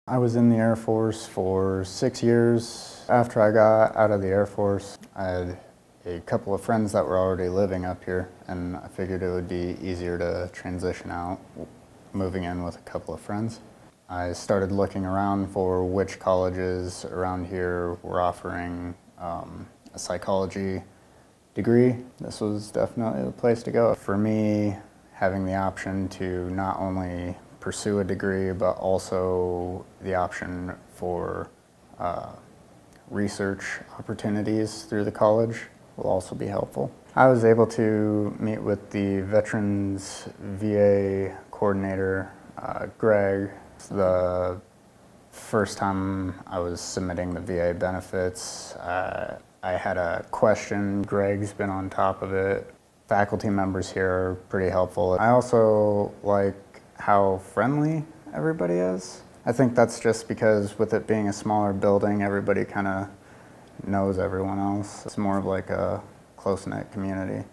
I was in the Air Force for 6 years. After I got out of the Air Force, I had a couple of friends that were already living up here, and I figured it would be easier to transition out, moving in with a couple of friends. I started looking around for which colleges around here were offering a psychology degree. This was definitely the place to go. For me, having the option to not only pursue a degree, but also the option for research opportunities through the college will also be helpful. I was able to meet with the Veterans VA coordinator, Greg. The first time I was submitting the VA benefits, I had a question. Greg's been on top of it. Faculty members here are pretty helpful. I also like how friendly everybody is. I think that's just because with it being a smaller building, everybody kind of knows everyone else. It's more of like a close-knit community.